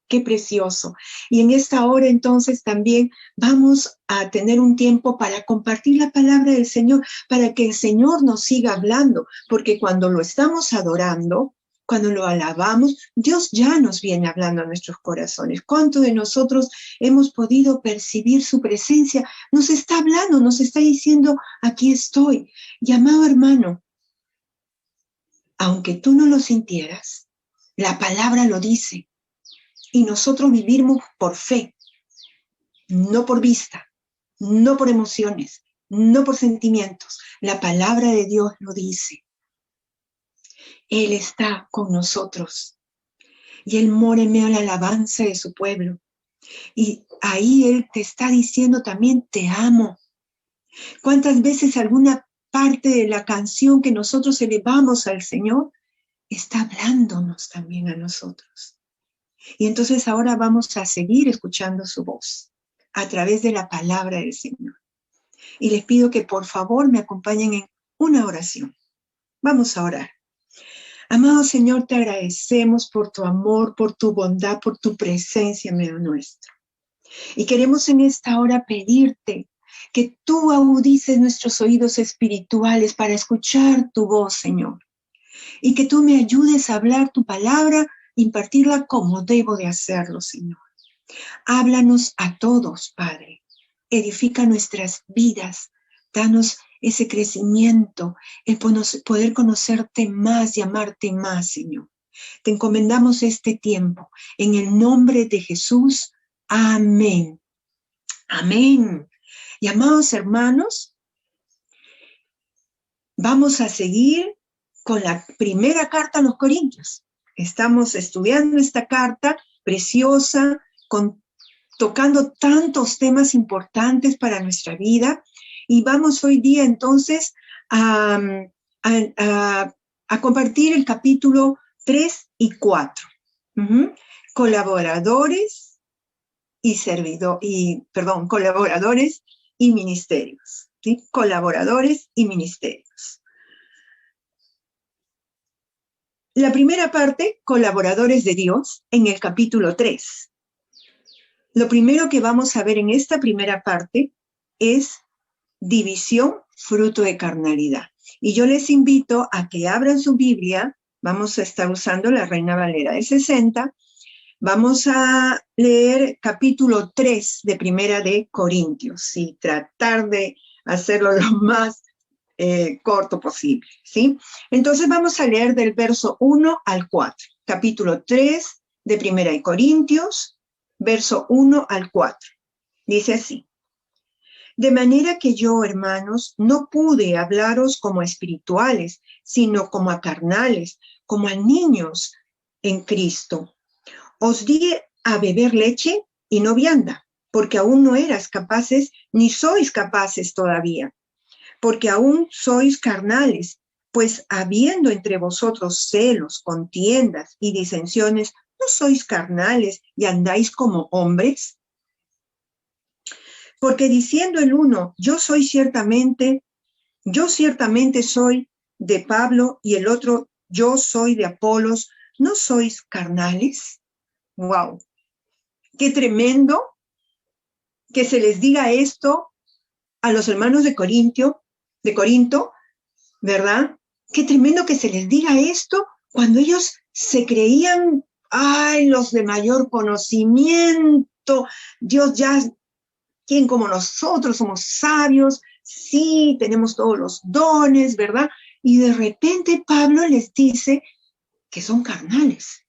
qué precioso. Y en esta hora entonces también vamos a tener un tiempo para compartir la palabra del Señor, para que el Señor nos siga hablando, porque cuando lo estamos adorando, cuando lo alabamos, Dios ya nos viene hablando a nuestros corazones. ¿Cuántos de nosotros hemos podido percibir su presencia? Nos está hablando, nos está diciendo, aquí estoy. Y amado hermano, aunque tú no lo sintieras, la palabra lo dice. Y nosotros vivimos por fe, no por vista, no por emociones, no por sentimientos. La palabra de Dios lo dice. Él está con nosotros. Y Él mora en medio de la alabanza de su pueblo. Y ahí Él te está diciendo también, te amo. ¿Cuántas veces alguna parte de la canción que nosotros elevamos al Señor está hablándonos también a nosotros? Y entonces ahora vamos a seguir escuchando su voz a través de la palabra del Señor. Y les pido que por favor me acompañen en una oración. Vamos a orar. Amado Señor, te agradecemos por tu amor, por tu bondad, por tu presencia en medio nuestro. Y queremos en esta hora pedirte que tú agudices nuestros oídos espirituales para escuchar tu voz, Señor. Y que tú me ayudes a hablar tu palabra, impartirla como debo de hacerlo, Señor. Háblanos a todos, Padre. Edifica nuestras vidas. Danos ese crecimiento, el poder conocerte más y amarte más, Señor. Te encomendamos este tiempo. En el nombre de Jesús. Amén. Amén. Y amados hermanos, vamos a seguir con la primera carta a los Corintios. Estamos estudiando esta carta preciosa, tocando tantos temas importantes para nuestra vida. Y vamos hoy día entonces a compartir el capítulo 3 y 4. Colaboradores y ministerios. ¿Sí? Colaboradores y ministerios. La primera parte, colaboradores de Dios, en el capítulo 3. Lo primero que vamos a ver en esta primera parte es división, fruto de carnalidad. Y yo les invito a que abran su Biblia. Vamos a estar usando la Reina Valera de 60. Vamos a leer capítulo 3 de Primera de Corintios y tratar de hacerlo lo más corto posible, ¿sí? Entonces vamos a leer del verso 1 al 4. Capítulo 3 de Primera de Corintios, verso 1 al 4. Dice así. De manera que yo, hermanos, no pude hablaros como a espirituales, sino como a carnales, como a niños en Cristo. Os di a beber leche y no vianda, porque aún no eras capaces, ni sois capaces todavía, porque aún sois carnales, pues habiendo entre vosotros celos, contiendas y disensiones, ¿no sois carnales y andáis como hombres? Porque diciendo el uno, yo ciertamente soy de Pablo, y el otro, yo soy de Apolos, ¿no sois carnales? ¡Wow! ¡Qué tremendo que se les diga esto a los hermanos de Corinto, ¿verdad? Qué tremendo que se les diga esto cuando ellos se creían, los de mayor conocimiento, Dios ya, ¿quién como nosotros? Somos sabios, sí, tenemos todos los dones, ¿verdad? Y de repente Pablo les dice que son carnales.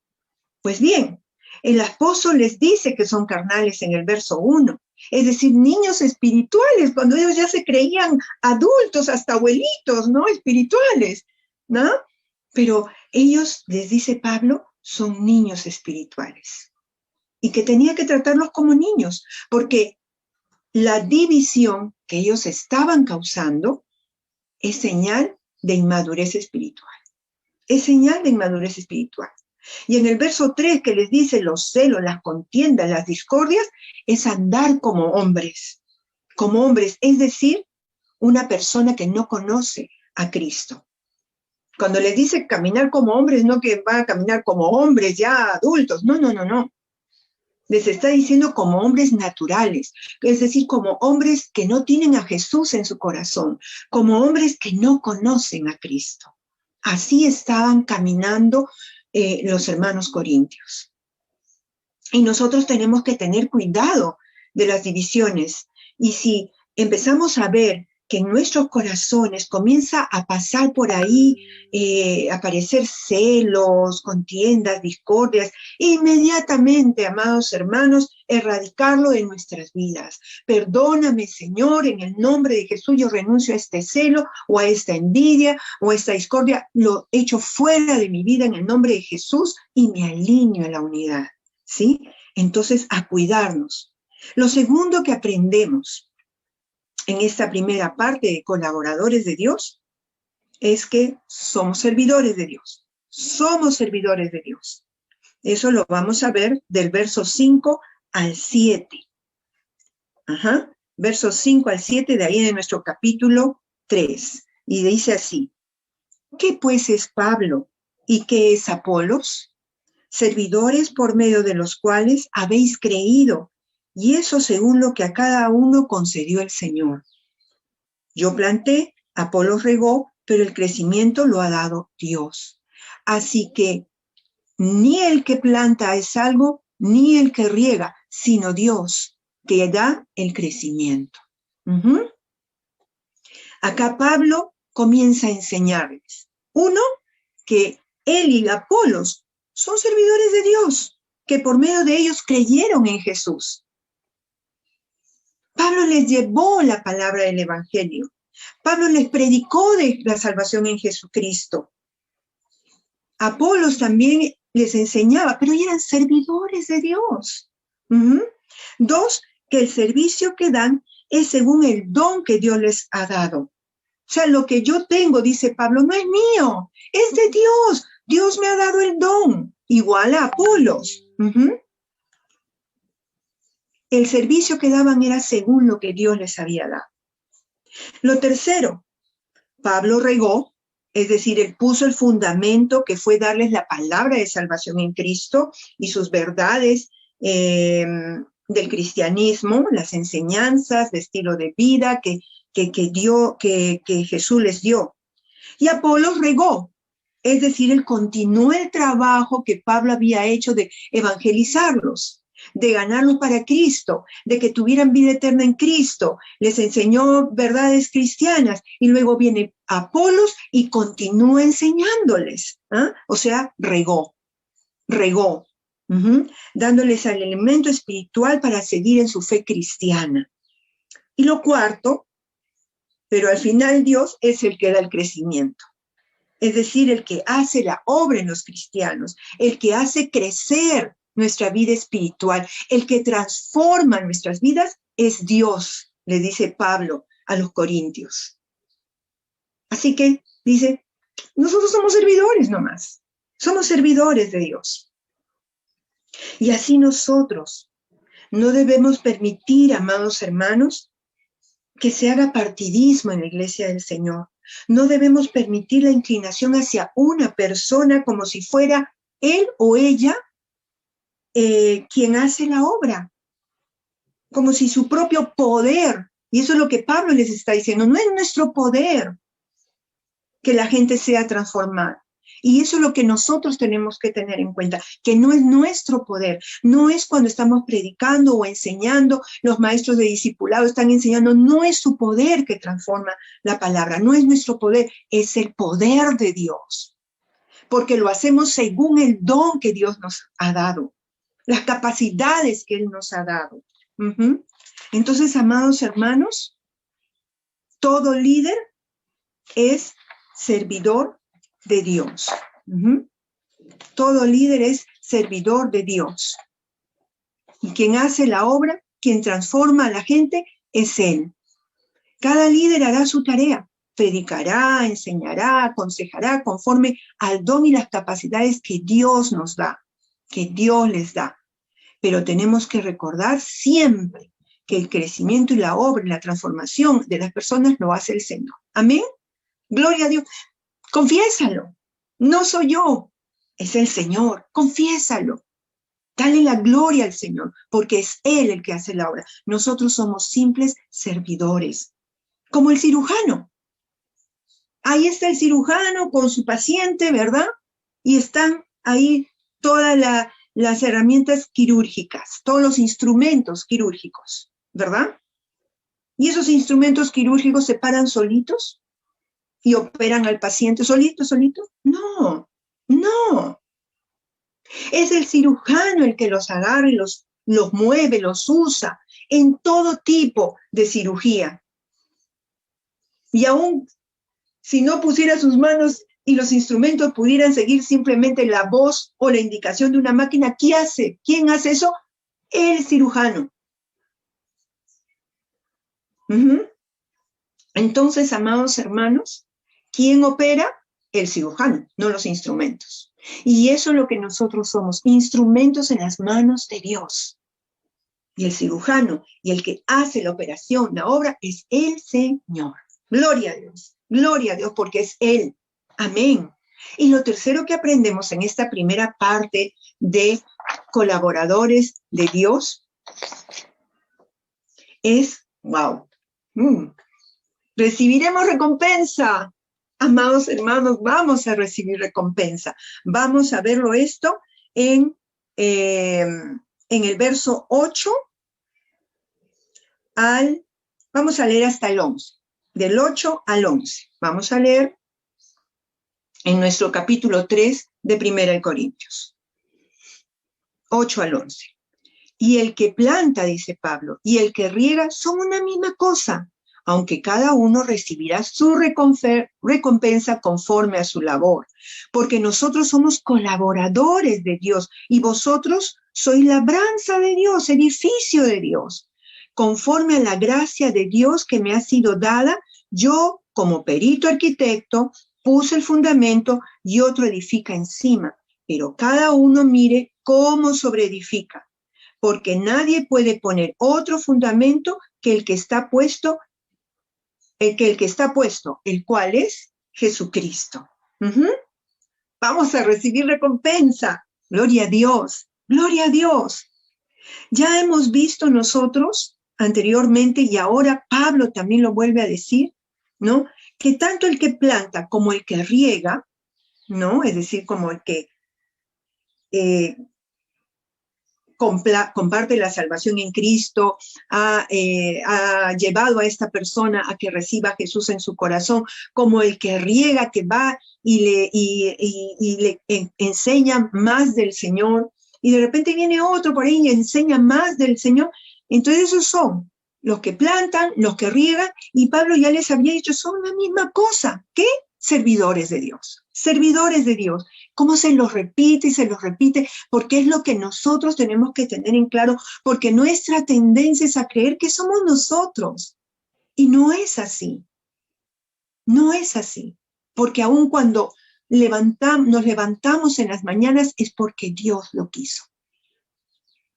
Pues bien, el apóstol les dice que son carnales en el verso 1. Es decir, niños espirituales, cuando ellos ya se creían adultos, hasta abuelitos, ¿no? Espirituales, ¿no? Pero ellos, les dice Pablo, son niños espirituales. Y que tenía que tratarlos como niños, porque la división que ellos estaban causando es señal de inmadurez espiritual. Es señal de inmadurez espiritual. Y en el verso 3 que les dice los celos, las contiendas, las discordias, es andar como hombres, es decir, una persona que no conoce a Cristo. Cuando les dice caminar como hombres, no que va a caminar como hombres ya adultos, no. Les está diciendo como hombres naturales, es decir, como hombres que no tienen a Jesús en su corazón, como hombres que no conocen a Cristo. Así estaban caminando los hermanos corintios. Y nosotros tenemos que tener cuidado de las divisiones. Y si empezamos a ver que en nuestros corazones comienza a pasar por ahí, aparecer celos, contiendas, discordias, inmediatamente, amados hermanos, erradicarlo de nuestras vidas. Perdóname, Señor, en el nombre de Jesús, yo renuncio a este celo o a esta envidia o a esta discordia, lo echo fuera de mi vida en el nombre de Jesús y me alineo a la unidad, ¿sí? Entonces, a cuidarnos. Lo segundo que aprendemos en esta primera parte de colaboradores de Dios es que somos servidores de Dios. Somos servidores de Dios. Eso lo vamos a ver del verso 5 al 7. Versos 5 al 7 de ahí de nuestro capítulo 3. Y dice así: ¿qué pues es Pablo y qué es Apolos? Servidores por medio de los cuales habéis creído, y eso según lo que a cada uno concedió el Señor. Yo planté, Apolos regó, pero el crecimiento lo ha dado Dios. Así que ni el que planta es algo, ni el que riega, sino Dios, que da el crecimiento. Acá Pablo comienza a enseñarles. Uno, que él y Apolos son servidores de Dios, que por medio de ellos creyeron en Jesús. Pablo les llevó la palabra del Evangelio. Pablo les predicó de la salvación en Jesucristo. Apolos también les enseñaba, pero eran servidores de Dios. Dos, que el servicio que dan es según el don que Dios les ha dado. O sea, lo que yo tengo, dice Pablo, no es mío, es de Dios. Dios me ha dado el don, igual a Apolos. El servicio que daban era según lo que Dios les había dado. Lo tercero, Pablo regó, es decir, él puso el fundamento que fue darles la palabra de salvación en Cristo y sus verdades del cristianismo, las enseñanzas de estilo de vida que Jesús les dio. Y Apolos regó, es decir, él continuó el trabajo que Pablo había hecho de evangelizarlos, de ganarlos para Cristo, de que tuvieran vida eterna en Cristo. Les enseñó verdades cristianas y luego viene Apolos y continúa enseñándoles. O sea, regó, dándoles el elemento espiritual para seguir en su fe cristiana. Y lo cuarto, pero al final Dios es el que da el crecimiento. Es decir, el que hace la obra en los cristianos, el que hace crecer nuestra vida espiritual, el que transforma nuestras vidas es Dios, le dice Pablo a los corintios. Así que dice, nosotros somos servidores nomás, somos servidores de Dios. Y así nosotros no debemos permitir, amados hermanos, que se haga partidismo en la iglesia del Señor. No debemos permitir la inclinación hacia una persona como si fuera él o ella quien hace la obra, como si su propio poder, y eso es lo que Pablo les está diciendo, no es nuestro poder que la gente sea transformada. Y eso es lo que nosotros tenemos que tener en cuenta, que no es nuestro poder, no es cuando estamos predicando o enseñando, los maestros de discipulado están enseñando, no es su poder que transforma la palabra, no es nuestro poder, es el poder de Dios, porque lo hacemos según el don que Dios nos ha dado, las capacidades que Él nos ha dado. Entonces, amados hermanos, todo líder es servidor de Dios. Todo líder es servidor de Dios. Y quien hace la obra, quien transforma a la gente, es Él. Cada líder hará su tarea, predicará, enseñará, aconsejará conforme al don y las capacidades que Dios nos da, que Dios les da. Pero tenemos que recordar siempre que el crecimiento y la obra y la transformación de las personas lo hace el Señor. Amén. Gloria a Dios. Confiésalo. No soy yo, es el Señor. Confiésalo. Dale la gloria al Señor, porque es Él el que hace la obra. Nosotros somos simples servidores, como el cirujano. Ahí está el cirujano con su paciente, ¿verdad? Y están ahí todas las herramientas quirúrgicas, todos los instrumentos quirúrgicos, ¿verdad? Y esos instrumentos quirúrgicos se paran solitos y operan al paciente solito. No, no. Es el cirujano el que los agarra y los mueve, los usa en todo tipo de cirugía. Y aún si no pusiera sus manos y los instrumentos pudieran seguir simplemente la voz o la indicación de una máquina, ¿qué hace? ¿Quién hace eso? El cirujano. Entonces, amados hermanos, ¿quién opera? El cirujano, no los instrumentos. Y eso es lo que nosotros somos, instrumentos en las manos de Dios. Y el cirujano y el que hace la operación, la obra, es el Señor. Gloria a Dios, porque es Él. Amén. Y lo tercero que aprendemos en esta primera parte de colaboradores de Dios es, wow, recibiremos recompensa. Amados hermanos, vamos a recibir recompensa. Vamos a verlo esto en el verso 8 vamos a leer hasta el 11. Del 8 al 11. Vamos a leer en nuestro capítulo 3 de 1 Corintios. 8 al 11. Y el que planta, dice Pablo, y el que riega son una misma cosa, aunque cada uno recibirá su recompensa conforme a su labor, porque nosotros somos colaboradores de Dios y vosotros sois labranza de Dios, edificio de Dios. Conforme a la gracia de Dios que me ha sido dada, yo, como perito arquitecto, puse el fundamento y otro edifica encima, pero cada uno mire cómo sobreedifica, porque nadie puede poner otro fundamento que el que está puesto, el cual es Jesucristo. Vamos a recibir recompensa. Gloria a Dios, gloria a Dios. Ya hemos visto nosotros anteriormente, y ahora Pablo también lo vuelve a decir, ¿no? Que tanto el que planta como el que riega, ¿no? Es decir, como el que comparte la salvación en Cristo, ha llevado a esta persona a que reciba a Jesús en su corazón, como el que riega, que va y le enseña más del Señor, y de repente viene otro por ahí y enseña más del Señor. Entonces esos son los que plantan, los que riegan, y Pablo ya les había dicho, son la misma cosa. ¿Qué? Servidores de Dios. Servidores de Dios. ¿Cómo se los repite y se los repite? Porque es lo que nosotros tenemos que tener en claro, porque nuestra tendencia es a creer que somos nosotros. Y no es así. No es así. Porque aun cuando nos levantamos en las mañanas es porque Dios lo quiso.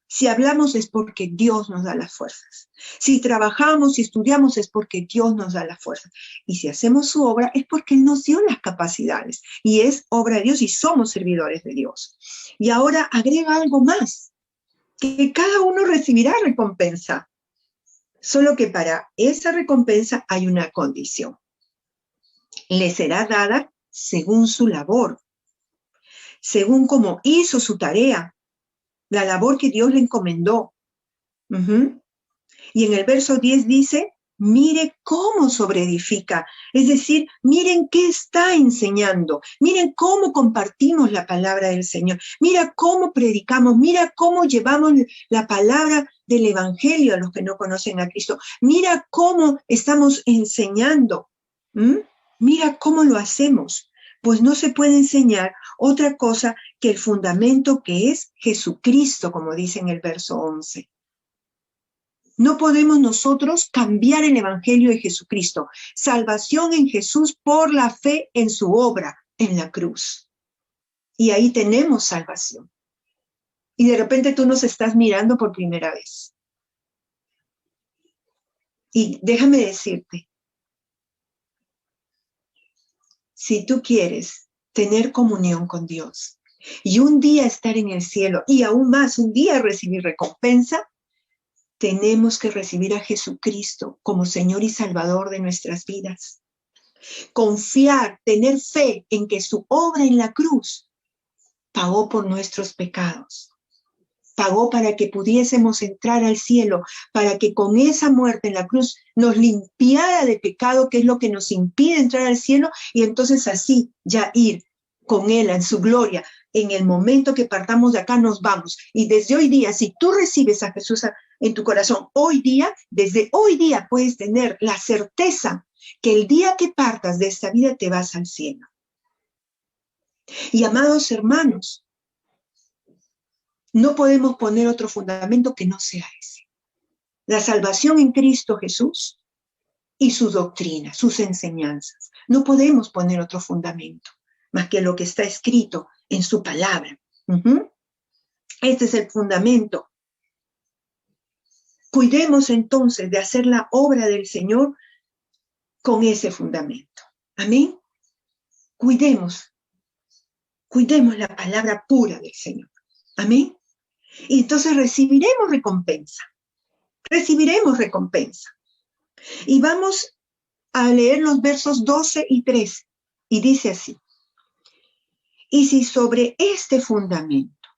Si hablamos es porque Dios nos da las fuerzas. Si trabajamos y estudiamos es porque Dios nos da las fuerzas. Y si hacemos su obra es porque Él nos dio las capacidades. Y es obra de Dios y somos servidores de Dios. Y ahora agrega algo más, que cada uno recibirá recompensa. Solo que para esa recompensa hay una condición. Le será dada según su labor, según cómo hizo su tarea, la labor que Dios le encomendó. Y en el verso 10 dice, mire cómo sobreedifica. Es decir, miren qué está enseñando. Miren cómo compartimos la palabra del Señor. Mira cómo predicamos. Mira cómo llevamos la palabra del Evangelio a los que no conocen a Cristo. Mira cómo estamos enseñando. Mira cómo lo hacemos. Pues no se puede enseñar otra cosa que el fundamento que es Jesucristo, como dice en el verso 11. No podemos nosotros cambiar el Evangelio de Jesucristo. Salvación en Jesús por la fe en su obra en la cruz. Y ahí tenemos salvación. Y de repente tú nos estás mirando por primera vez. Y déjame decirte, si tú quieres tener comunión con Dios, y un día estar en el cielo y aún más un día recibir recompensa, tenemos que recibir a Jesucristo como Señor y Salvador de nuestras vidas. Confiar, tener fe en que su obra en la cruz pagó por nuestros pecados. Pagó para que pudiésemos entrar al cielo, para que con esa muerte en la cruz nos limpiara de pecado, que es lo que nos impide entrar al cielo, y entonces así ya ir con Él en su gloria. En el momento que partamos de acá nos vamos. Y desde hoy día, si tú recibes a Jesús en tu corazón, hoy día, desde hoy día puedes tener la certeza que el día que partas de esta vida te vas al cielo. Y amados hermanos, no podemos poner otro fundamento que no sea ese. La salvación en Cristo Jesús y su doctrina, sus enseñanzas. No podemos poner otro fundamento más que lo que está escrito en su palabra. Este es el fundamento. Cuidemos entonces de hacer la obra del Señor con ese fundamento. Amén. Cuidemos la palabra pura del Señor. Amén. Y entonces recibiremos recompensa. Recibiremos recompensa. Y vamos a leer los versos 12 y 13. Y dice así: y si sobre este fundamento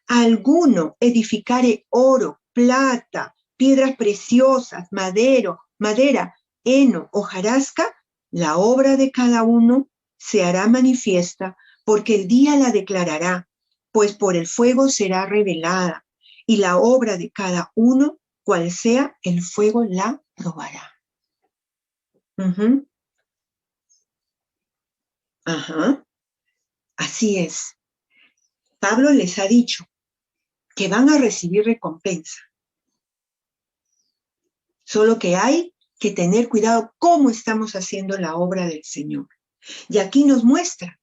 alguno edificare oro, plata, piedras preciosas, madera, heno, hojarasca, la obra de cada uno se hará manifiesta, porque el día la declarará, pues por el fuego será revelada, y la obra de cada uno, cual sea, el fuego la probará. Así es. Pablo les ha dicho que van a recibir recompensa. Solo que hay que tener cuidado cómo estamos haciendo la obra del Señor. Y aquí nos muestra.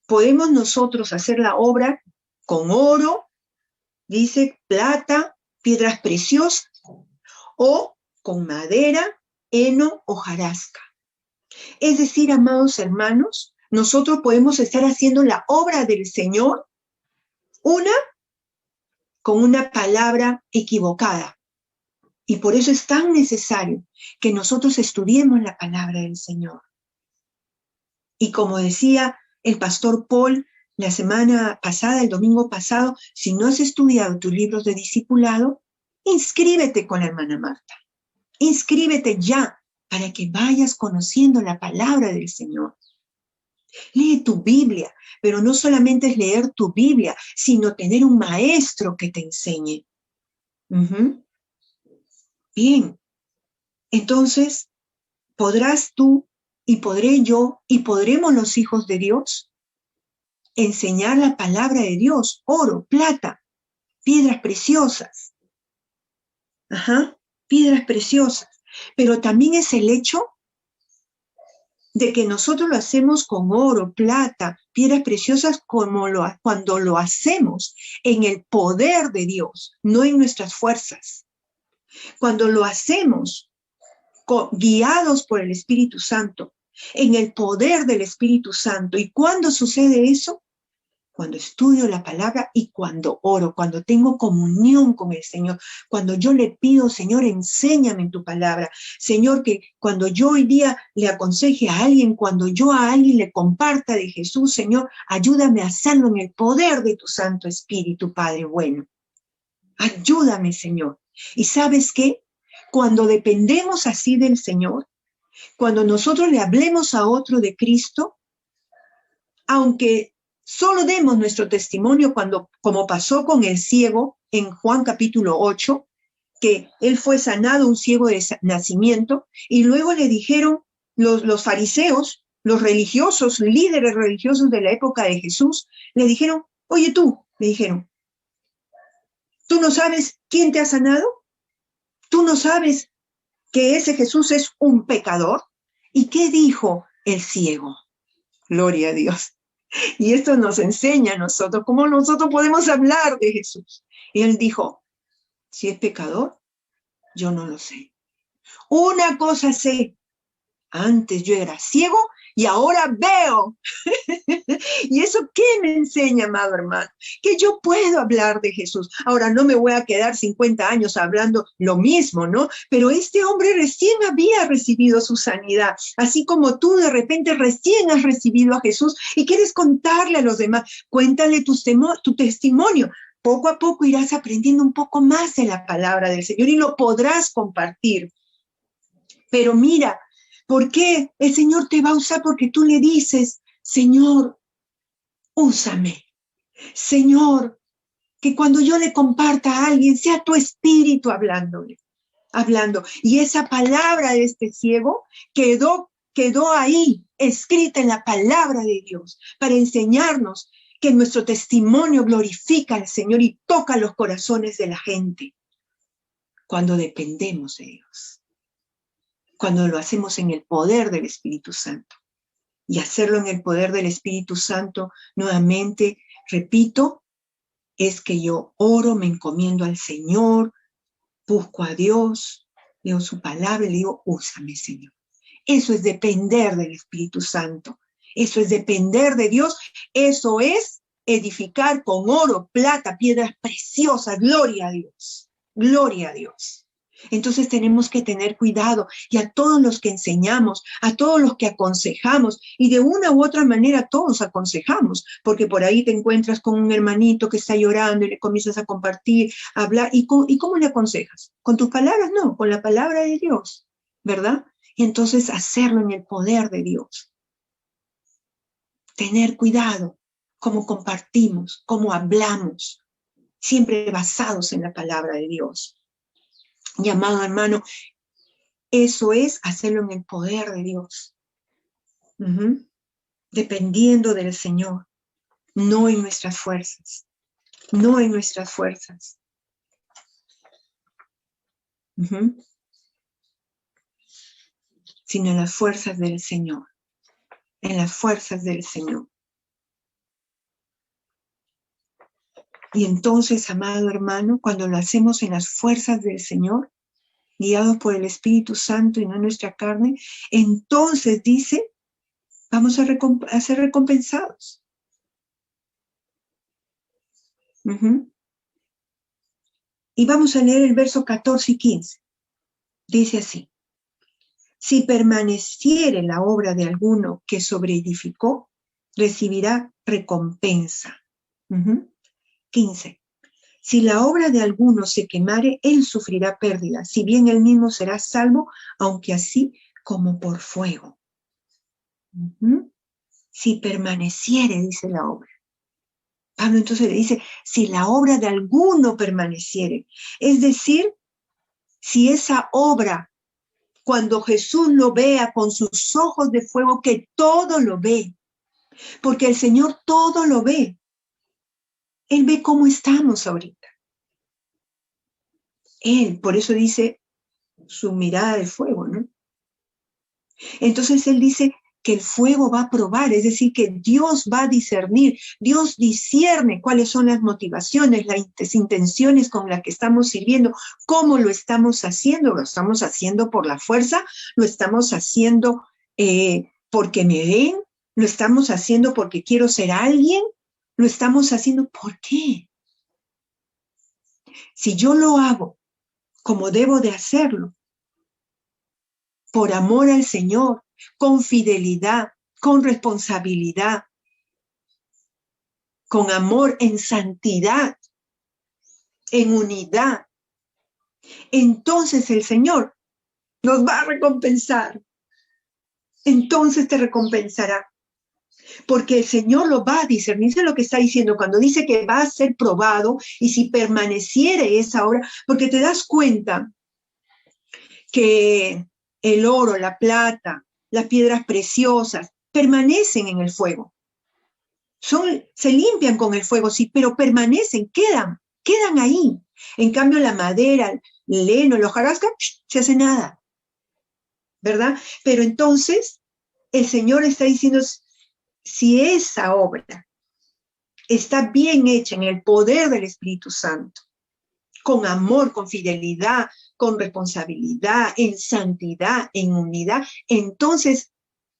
Podemos nosotros hacer la obra con oro, dice, plata, piedras preciosas, o con madera, heno, hojarasca. Es decir, amados hermanos, nosotros podemos estar haciendo la obra del Señor, con una palabra equivocada. Y por eso es tan necesario que nosotros estudiemos la palabra del Señor. Y como decía el pastor Paul la semana pasada, el domingo pasado, si no has estudiado tus libros de discipulado, inscríbete con la hermana Marta. Inscríbete ya para que vayas conociendo la palabra del Señor. Lee tu Biblia, pero no solamente es leer tu Biblia, sino tener un maestro que te enseñe. Bien, entonces, ¿podrás tú y podré yo y podremos los hijos de Dios enseñar la palabra de Dios? Oro, plata, piedras preciosas. Piedras preciosas. Pero también es el hecho de que nosotros lo hacemos con oro, plata, piedras preciosas, cuando lo hacemos en el poder de Dios, no en nuestras fuerzas. Cuando lo hacemos guiados por el Espíritu Santo, en el poder del Espíritu Santo. ¿Y cuándo sucede eso? Cuando estudio la palabra y cuando oro, cuando tengo comunión con el Señor, cuando yo le pido, Señor, enséñame en tu palabra. Señor, que cuando yo hoy día le aconseje a alguien, cuando yo a alguien le comparta de Jesús, Señor, ayúdame a hacerlo en el poder de tu Santo Espíritu, Padre bueno. Ayúdame, Señor. ¿Y sabes qué? Cuando dependemos así del Señor, cuando nosotros le hablemos a otro de Cristo, aunque solo demos nuestro testimonio como pasó con el ciego en Juan capítulo 8, que él fue sanado, un ciego de nacimiento, y luego le dijeron los fariseos, los religiosos, líderes religiosos de la época de Jesús, le dijeron, oye tú, le dijeron, ¿tú no sabes quién te ha sanado? ¿Tú no sabes que ese Jesús es un pecador? ¿Y qué dijo el ciego? Gloria a Dios. Y esto nos enseña a nosotros cómo nosotros podemos hablar de Jesús. Y él dijo, si es pecador, yo no lo sé. Una cosa sé, antes yo era ciego y ahora veo. ¿Y eso qué me enseña, amado hermano? Que yo puedo hablar de Jesús. Ahora no me voy a quedar 50 años hablando lo mismo, ¿no? Pero este hombre recién había recibido su sanidad, así como tú de repente recién has recibido a Jesús y quieres contarle a los demás. Cuéntale tu testimonio. Poco a poco irás aprendiendo un poco más de la palabra del Señor y lo podrás compartir. Pero mira, ¿por qué el Señor te va a usar? Porque tú le dices, Señor, úsame. Señor, que cuando yo le comparta a alguien, sea tu espíritu hablándole, hablando. Y esa palabra de este ciego quedó ahí, escrita en la palabra de Dios, para enseñarnos que nuestro testimonio glorifica al Señor y toca los corazones de la gente cuando dependemos de Dios, cuando lo hacemos en el poder del Espíritu Santo. Y hacerlo en el poder del Espíritu Santo, nuevamente, repito, es que yo oro, me encomiendo al Señor, busco a Dios, leo su palabra y le digo, úsame, Señor. Eso es depender del Espíritu Santo. Eso es depender de Dios. Eso es edificar con oro, plata, piedras preciosas. Gloria a Dios. Gloria a Dios. Entonces tenemos que tener cuidado, y a todos los que enseñamos, a todos los que aconsejamos, y de una u otra manera todos aconsejamos, porque por ahí te encuentras con un hermanito que está llorando y le comienzas a compartir, a hablar, ¿y cómo le aconsejas? ¿Con tus palabras? No, con la palabra de Dios, ¿verdad? Y entonces hacerlo en el poder de Dios. Tener cuidado cómo compartimos, cómo hablamos, siempre basados en la palabra de Dios. Y amado hermano, eso es hacerlo en el poder de Dios. Dependiendo del Señor, no en nuestras fuerzas, no en nuestras fuerzas. Sino en las fuerzas del Señor, en las fuerzas del Señor. Y entonces, amado hermano, cuando lo hacemos en las fuerzas del Señor, guiados por el Espíritu Santo y no nuestra carne, entonces dice, vamos a ser recompensados. Y vamos a leer el verso 14 y 15. Dice así: si permaneciere la obra de alguno que sobreedificó, recibirá recompensa. 15. Si la obra de alguno se quemare, él sufrirá pérdida, si bien él mismo será salvo, aunque así como por fuego. Si permaneciere, dice la obra. Pablo entonces le dice, si la obra de alguno permaneciere, es decir, si esa obra, cuando Jesús lo vea con sus ojos de fuego, que todo lo ve, porque el Señor todo lo ve. Él ve cómo estamos ahorita. Él, por eso dice su mirada de fuego, ¿no? Entonces él dice que el fuego va a probar, es decir, que Dios va a discernir, Dios discierne cuáles son las motivaciones, las intenciones con las que estamos sirviendo, cómo lo estamos haciendo por la fuerza, lo estamos haciendo porque me ven, lo estamos haciendo porque quiero ser alguien, lo estamos haciendo, ¿por qué? Si yo lo hago como debo de hacerlo, por amor al Señor, con fidelidad, con responsabilidad, con amor en santidad, en unidad, entonces el Señor nos va a recompensar. Entonces te recompensará. Porque el Señor lo va a discernir. Eso es lo que está diciendo cuando dice que va a ser probado, y si permaneciere esa obra, porque te das cuenta que el oro, la plata, las piedras preciosas permanecen en el fuego. Se limpian con el fuego, sí, pero permanecen, quedan ahí. En cambio, la madera, el heno, el hojarasca, se hace nada, ¿verdad? Pero entonces, el Señor está diciendo, si esa obra está bien hecha en el poder del Espíritu Santo, con amor, con fidelidad, con responsabilidad, en santidad, en unidad, entonces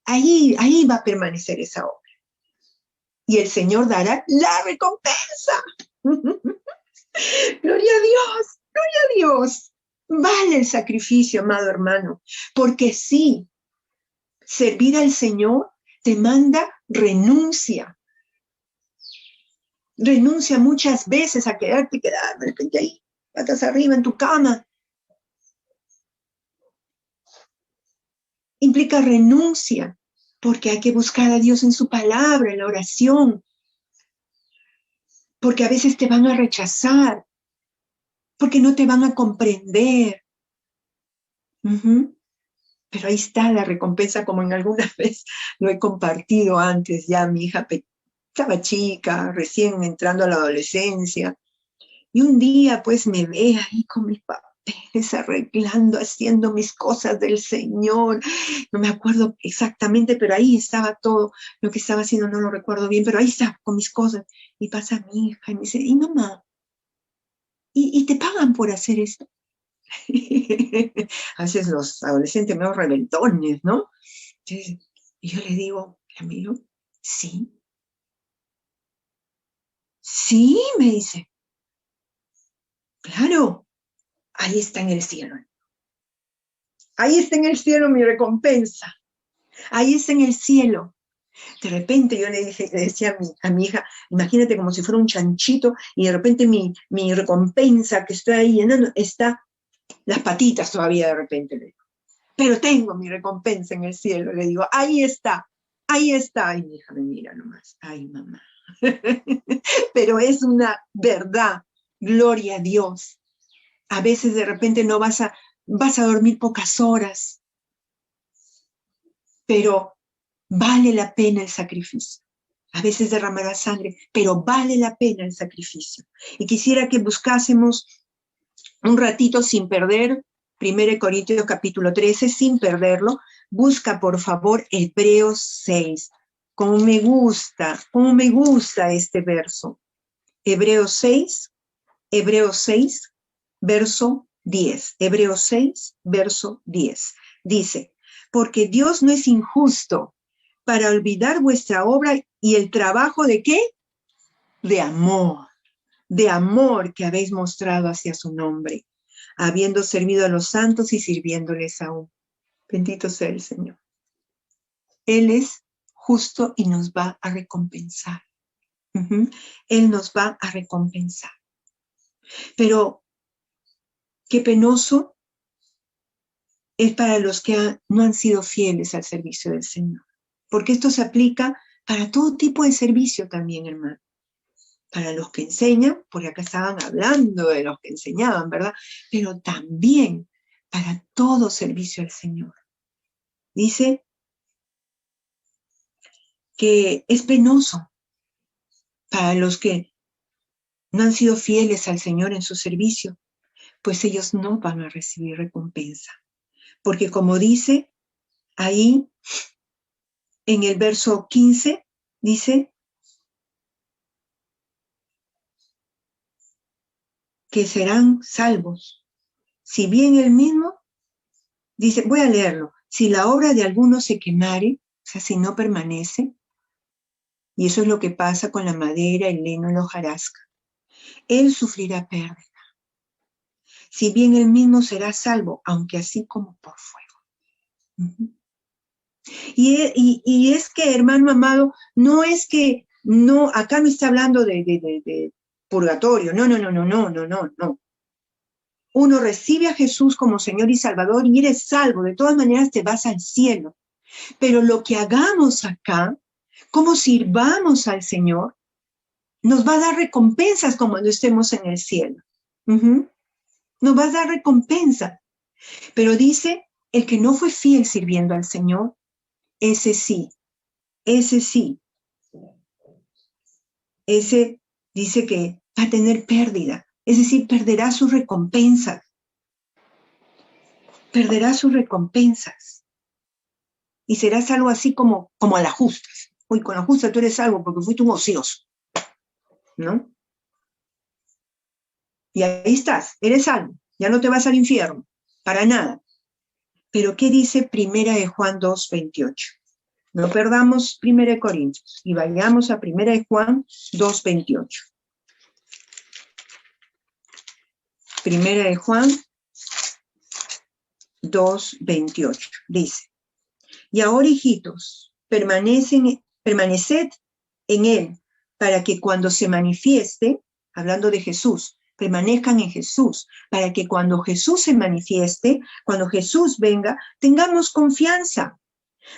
ahí va a permanecer esa obra. Y el Señor dará la recompensa. Gloria a Dios, gloria a Dios. Vale el sacrificio, amado hermano, porque sí, servir al Señor demanda renuncia. Renuncia muchas veces a quedar de repente ahí, patas arriba en tu cama. Implica renuncia, porque hay que buscar a Dios en su palabra, en la oración, porque a veces te van a rechazar, porque no te van a comprender. Pero ahí está la recompensa, como en alguna vez lo he compartido antes, ya mi hija estaba chica, recién entrando a la adolescencia, y un día pues me ve ahí con mis papeles arreglando, haciendo mis cosas del Señor. No me acuerdo exactamente, pero ahí estaba todo lo que estaba haciendo, no lo recuerdo bien, pero ahí estaba con mis cosas. Y pasa mi hija y me dice, y mamá, ¿y te pagan por hacer esto? A veces los adolescentes medio rebentones, ¿no? Entonces, y yo le digo, amigo, sí. Sí, me dice. Claro, ahí está en el cielo. Ahí está en el cielo mi recompensa. Ahí está en el cielo. De repente yo le decía a mi hija, imagínate como si fuera un chanchito y de repente mi recompensa que estoy ahí llenando está las patitas todavía de repente. Le digo, pero tengo mi recompensa en el cielo. Le digo, ahí está, ahí está. Y mi hija me mira nomás, ay mamá. Pero es una verdad, gloria a Dios. A veces de repente no vas a dormir pocas horas, pero vale la pena el sacrificio. A veces derramará sangre, pero vale la pena el sacrificio. Y quisiera que buscásemos un ratito sin perder 1 Corintios capítulo 13, sin perderlo. Busca por favor Hebreos 6. Como me gusta este verso. Hebreos 6, verso 10. Hebreos 6, verso 10. Dice, porque Dios no es injusto para olvidar vuestra obra y el trabajo de ¿qué? De amor que habéis mostrado hacia su nombre, habiendo servido a los santos y sirviéndoles aún. Bendito sea el Señor. Él es justo y nos va a recompensar. Él nos va a recompensar. Pero qué penoso es para los que no han sido fieles al servicio del Señor. Porque esto se aplica para todo tipo de servicio también, hermano. Para los que enseñan, porque acá estaban hablando de los que enseñaban, ¿verdad? Pero también para todo servicio al Señor. Dice que es penoso para los que no han sido fieles al Señor en su servicio, pues ellos no van a recibir recompensa. Porque como dice ahí en el verso 15, dice que serán salvos. Si bien él mismo, dice, voy a leerlo, si la obra de alguno se quemare, o sea, si no permanece, y eso es lo que pasa con la madera, el lino y la hojarasca, él sufrirá pérdida. Si bien él mismo será salvo, aunque así como por fuego. Y es que, hermano amado, no es que, no, acá no está hablando de purgatorio, no. Uno recibe a Jesús como Señor y Salvador y eres salvo, de todas maneras te vas al cielo. Pero lo que hagamos acá, cómo sirvamos al Señor, nos va a dar recompensas como cuando estemos en el cielo. Nos va a dar recompensa. Pero dice, el que no fue fiel sirviendo al Señor, ese dice que va a tener pérdida. Es decir, perderá sus recompensas. Perderá sus recompensas. Y serás algo así como a las justas. Uy, con la justa tú eres salvo porque fuiste un ocioso, ¿no? Y ahí estás, eres salvo, ya no te vas al infierno, para nada. Pero ¿qué dice 1 Juan 2:28? No perdamos 1 Corintios y vayamos a 1 Juan 2:28. 1 Juan 2:28 dice: y ahora, hijitos, permaneced en él, para que cuando se manifieste, hablando de Jesús, permanezcan en Jesús, para que cuando Jesús se manifieste, cuando Jesús venga, tengamos confianza,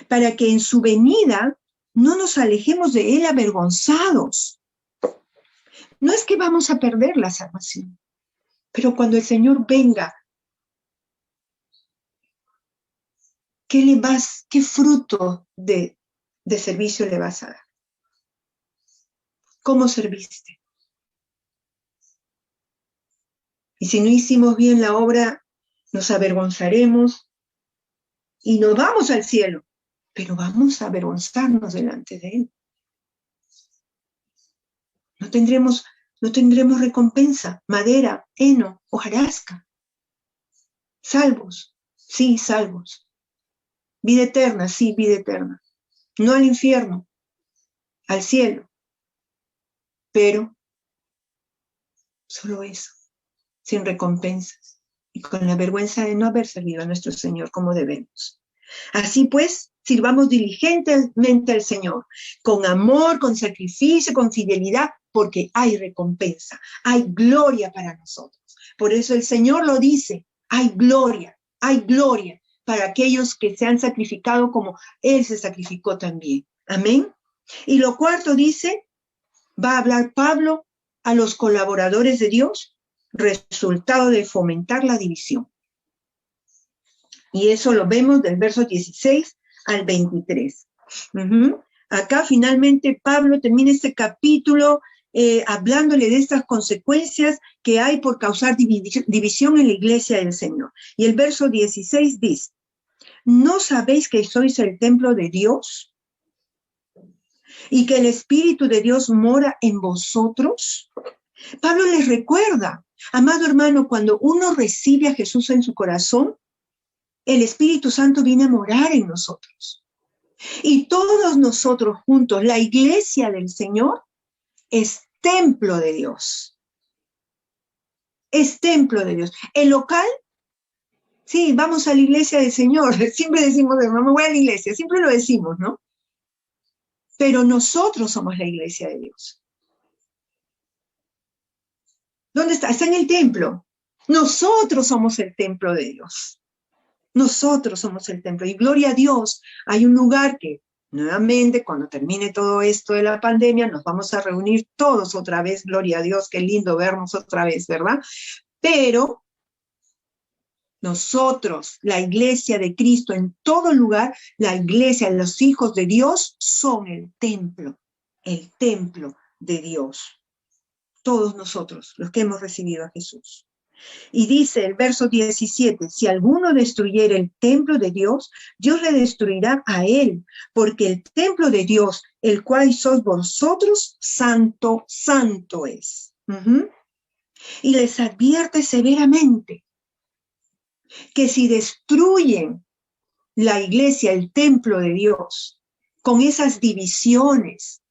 para que en su venida no nos alejemos de él avergonzados. No es que vamos a perder la salvación, pero cuando el Señor venga, ¿qué fruto de servicio le vas a dar? ¿Cómo serviste? Y si no hicimos bien la obra, nos avergonzaremos y nos vamos al cielo, pero vamos a avergonzarnos delante de él. No tendremos recompensa, madera, heno, hojarasca. Salvos, sí, salvos. Vida eterna, sí, vida eterna. No al infierno, al cielo. Pero solo eso, sin recompensas y con la vergüenza de no haber servido a nuestro Señor como debemos. Así pues, sirvamos diligentemente al Señor, con amor, con sacrificio, con fidelidad, porque hay recompensa, hay gloria para nosotros. Por eso el Señor lo dice, hay gloria para aquellos que se han sacrificado como Él se sacrificó también. Amén. Y lo cuarto dice, va a hablar Pablo a los colaboradores de Dios, resultado de fomentar la división. Y eso lo vemos del verso 16 al 23. Acá finalmente Pablo termina este capítulo hablándole de estas consecuencias que hay por causar división en la iglesia del Señor. Y el verso 16 dice, ¿no sabéis que sois el templo de Dios y que el Espíritu de Dios mora en vosotros? Pablo les recuerda, amado hermano, cuando uno recibe a Jesús en su corazón, el Espíritu Santo viene a morar en nosotros. Y todos nosotros juntos, la iglesia del Señor, es templo de Dios. Es templo de Dios. El local, sí, vamos a la iglesia del Señor. Siempre decimos, me voy a la iglesia, siempre lo decimos, ¿no? Pero nosotros somos la iglesia de Dios. ¿Dónde está? Está en el templo. Nosotros somos el templo de Dios. Nosotros somos el templo. Y gloria a Dios, hay un lugar que nuevamente cuando termine todo esto de la pandemia nos vamos a reunir todos otra vez. Gloria a Dios, qué lindo vernos otra vez, ¿verdad? Pero nosotros, la iglesia de Cristo en todo lugar, la iglesia, los hijos de Dios son el templo de Dios. Todos nosotros, los que hemos recibido a Jesús. Y dice el verso 17, si alguno destruyera el templo de Dios, Dios le destruirá a él, porque el templo de Dios, el cual sois vosotros, santo, santo es. Y les advierte severamente que si destruyen la iglesia, el templo de Dios, con esas divisiones,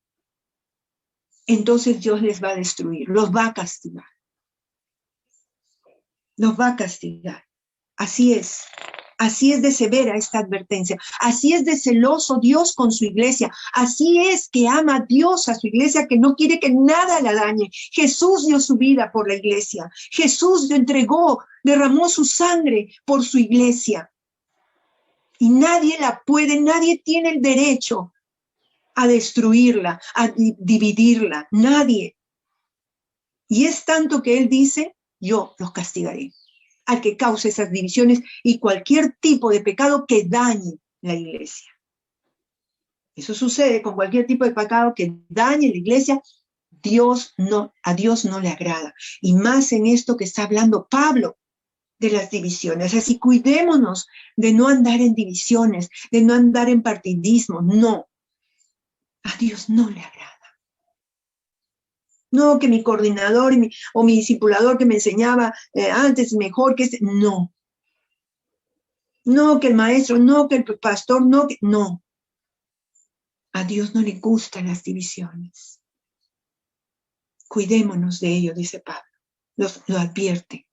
entonces Dios les va a destruir, los va a castigar. Los va a castigar. Así es de severa esta advertencia. Así es de celoso Dios con su iglesia. Así es que ama Dios a su iglesia, que no quiere que nada la dañe. Jesús dio su vida por la iglesia. Jesús derramó su sangre por su iglesia. Y nadie tiene el derecho a destruirla, a dividirla. Nadie. Y es tanto que Él dice, yo los castigaré al que cause esas divisiones y cualquier tipo de pecado que dañe la iglesia. Eso sucede con cualquier tipo de pecado que dañe la iglesia. A Dios no le agrada. Y más en esto que está hablando Pablo de las divisiones. Así cuidémonos de no andar en divisiones, de no andar en partidismo. No. A Dios no le agrada. No, que mi coordinador o mi discipulador que me enseñaba antes mejor que este. No. No, que el maestro, no, que el pastor, no. A Dios no le gustan las divisiones. Cuidémonos de ello, dice Pablo. Lo advierte.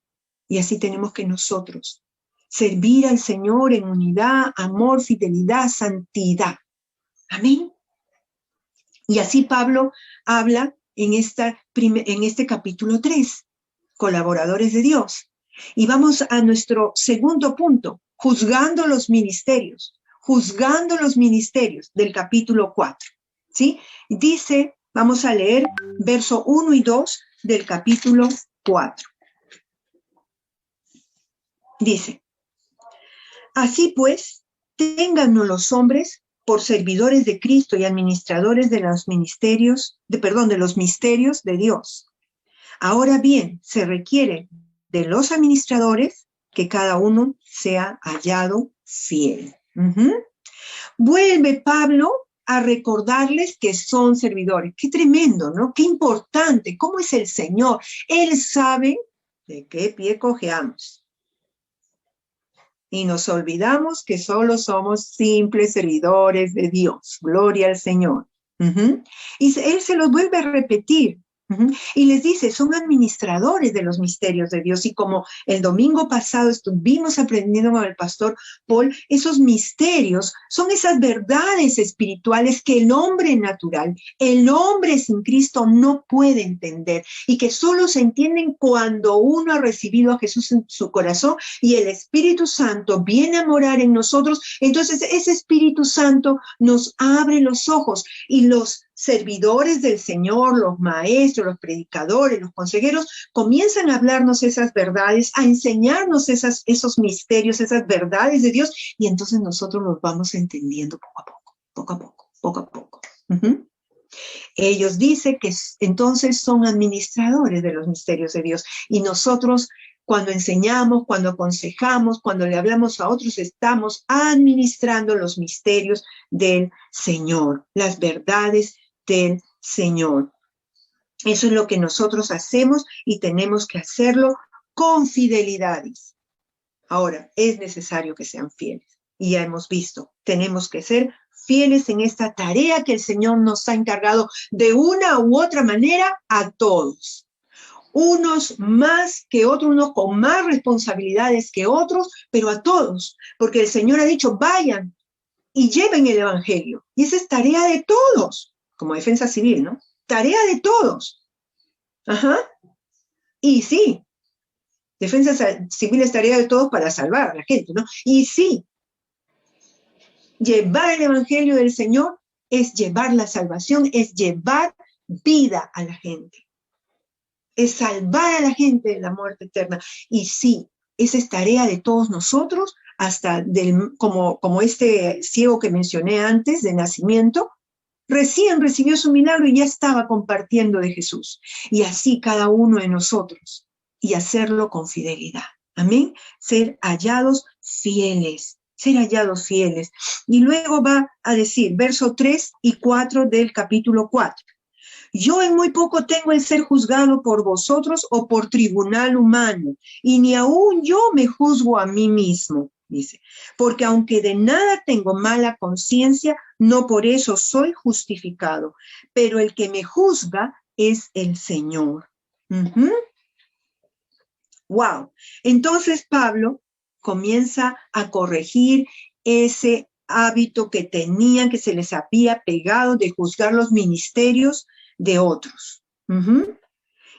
Y así tenemos que nosotros servir al Señor en unidad, amor, fidelidad, santidad. Amén. Y así Pablo habla en este capítulo 3, colaboradores de Dios. Y vamos a nuestro segundo punto, juzgando los ministerios del capítulo 4. ¿Sí? Dice, vamos a leer verso 1 y 2 del capítulo 4. Dice, así pues, téngannos los hombres por servidores de Cristo y administradores de los misterios de Dios. Ahora bien, se requiere de los administradores que cada uno sea hallado fiel. Vuelve Pablo a recordarles que son servidores. Qué tremendo, ¿no? Qué importante. ¿Cómo es el Señor? Él sabe de qué pie cojeamos. Y nos olvidamos que solo somos simples servidores de Dios. Gloria al Señor. Y Él se los vuelve a repetir. Y les dice, son administradores de los misterios de Dios. Y como el domingo pasado estuvimos aprendiendo con el pastor Paul, esos misterios son esas verdades espirituales que el hombre natural, el hombre sin Cristo no puede entender y que solo se entienden cuando uno ha recibido a Jesús en su corazón y el Espíritu Santo viene a morar en nosotros. Entonces ese Espíritu Santo nos abre los ojos y los servidores del Señor, los maestros, los predicadores, los consejeros, comienzan a hablarnos esas verdades, a enseñarnos esos misterios, esas verdades de Dios, y entonces nosotros los vamos entendiendo poco a poco. Ellos dicen que entonces son administradores de los misterios de Dios, y nosotros cuando enseñamos, cuando aconsejamos, cuando le hablamos a otros, estamos administrando los misterios del Señor, las verdades del Señor. Eso es lo que nosotros hacemos y tenemos que hacerlo con fidelidades. Ahora, es necesario que sean fieles. Y ya hemos visto, tenemos que ser fieles en esta tarea que el Señor nos ha encargado de una u otra manera a todos. Unos más que otros, unos con más responsabilidades que otros, pero a todos. Porque el Señor ha dicho, vayan y lleven el Evangelio. Y esa es tarea de todos. Como defensa civil, ¿no? Tarea de todos. Y sí, defensa civil es tarea de todos para salvar a la gente, ¿no? Y sí, llevar el Evangelio del Señor es llevar la salvación, es llevar vida a la gente. Es salvar a la gente de la muerte eterna. Y sí, esa es tarea de todos nosotros, hasta como este ciego que mencioné antes, de nacimiento, recién recibió su milagro y ya estaba compartiendo de Jesús. Y así cada uno de nosotros. Y hacerlo con fidelidad. Amén. Ser hallados fieles. Ser hallados fieles. Y luego va a decir, verso 3 y 4 del capítulo 4. Yo en muy poco tengo el ser juzgado por vosotros o por tribunal humano, y ni aún yo me juzgo a mí mismo, dice, porque aunque de nada tengo mala conciencia, no por eso soy justificado, pero el que me juzga es el Señor. Wow. Entonces Pablo comienza a corregir ese hábito que tenían, que se les había pegado de juzgar los ministerios de otros.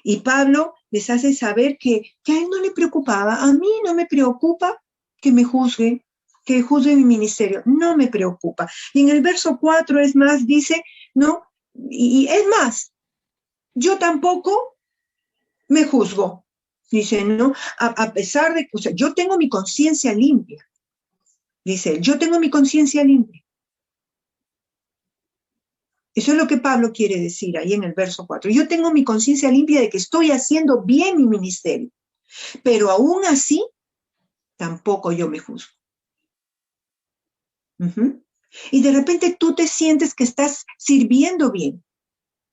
Y Pablo les hace saber que a él no le preocupaba, a mí no me preocupa que me juzgue, que juzgue mi ministerio, no me preocupa. Y en el verso 4 es más, dice, ¿no? Y es más, yo tampoco me juzgo, dice, ¿no? A pesar de que, o sea, yo tengo mi conciencia limpia, dice, yo tengo mi conciencia limpia. Eso es lo que Pablo quiere decir ahí en el verso 4. Yo tengo mi conciencia limpia de que estoy haciendo bien mi ministerio, pero aún así, tampoco yo me juzgo. Y de repente tú te sientes que estás sirviendo bien,